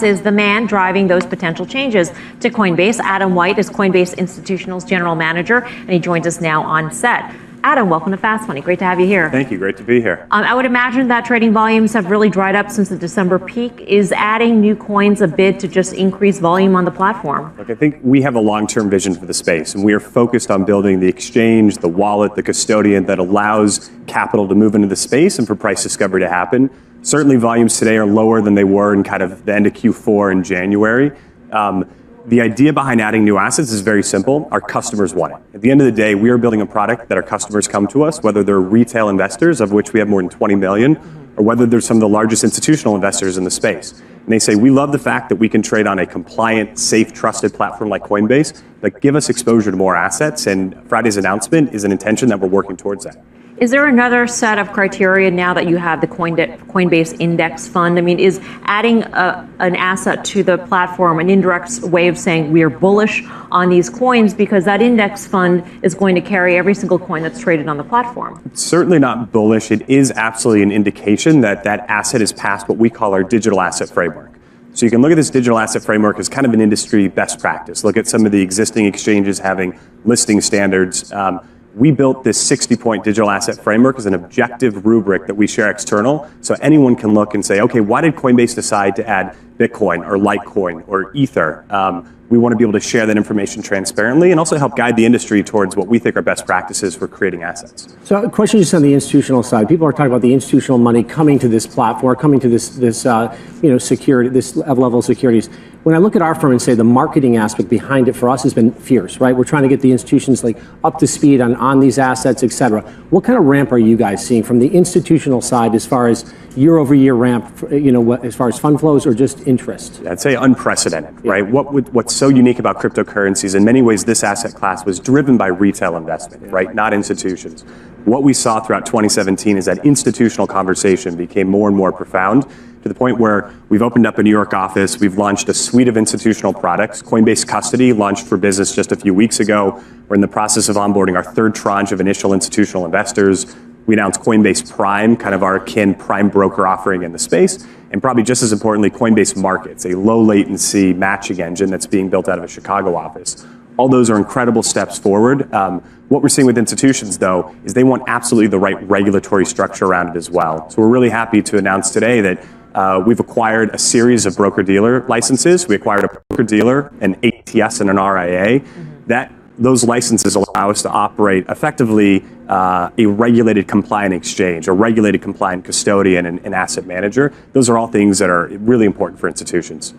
guest is the man driving those potential changes to Coinbase. Adam White is Coinbase Institutional's General Manager, and he joins us now on set. Adam, welcome to Fast Money. Great to have you here. Thank you. Great to be here. I would imagine that trading volumes have really dried up since the December peak. Is adding new coins a bid to just increase volume on the platform? Look, I think we have a long-term vision for the space, and we are focused on building the exchange, the wallet, the custodian that allows capital to move into the space and for price discovery to happen. Certainly, volumes today are lower than they were in kind of the end of Q4 in January. The idea behind adding new assets is very simple. Our customers want it. At the end of the day, we are building a product that our customers come to us, whether they're retail investors, of which we have more than 20 million, or whether they're some of the largest institutional investors in the space. And they say, we love the fact that we can trade on a compliant, safe, trusted platform like Coinbase, but give us exposure to more assets. And Friday's announcement is an intention that we're working towards that. Is there another set of criteria now that you have the Coinbase Index Fund? I mean, is adding an asset to the platform an indirect way of saying we are bullish on these coins because that index fund is going to carry every single coin that's traded on the platform? It's certainly not bullish. It is absolutely an indication that that asset is past what we call our digital asset framework. So you can look at this digital asset framework as kind of an industry best practice. Look at some of the existing exchanges having listing standards. We built this 60-point digital asset framework as an objective rubric that we share external, so anyone can look and say, okay, why did Coinbase decide to add Bitcoin or Litecoin or Ether? We want to be able to share that information transparently and also help guide the industry towards what we think are best practices for creating assets. So a question just on the institutional side. People are talking about the institutional money coming to this platform, coming to this security, this level of securities. When I look at our firm and say the marketing aspect behind it for us has been fierce, right? We're trying to get the institutions like up to speed on these assets, et cetera. What kind of ramp are you guys seeing from the institutional side as far as year over year ramp, as far as fund flows or just interest? I'd say unprecedented, right? What's so unique about cryptocurrencies, in many ways, this asset class was driven by retail investment, right? Not institutions. What we saw throughout 2017 is that institutional conversation became more and more profound to the point where we've opened up a New York office. We've launched a suite of institutional products. Coinbase Custody launched for business just a few weeks ago. We're in the process of onboarding our third tranche of initial institutional investors. We announced Coinbase Prime, kind of our akin prime broker offering in the space. And probably just as importantly, Coinbase Markets, a low latency matching engine that's being built out of a Chicago office. All those are incredible steps forward. What we're seeing with institutions, though, is they want absolutely the right regulatory structure around it as well. So we're really happy to announce today that we've acquired a series of broker-dealer licenses. We acquired a broker-dealer, an ATS, and an RIA. Those licenses allow us to operate effectively a regulated compliant exchange, a regulated compliant custodian and asset manager. Those are all things that are really important for institutions.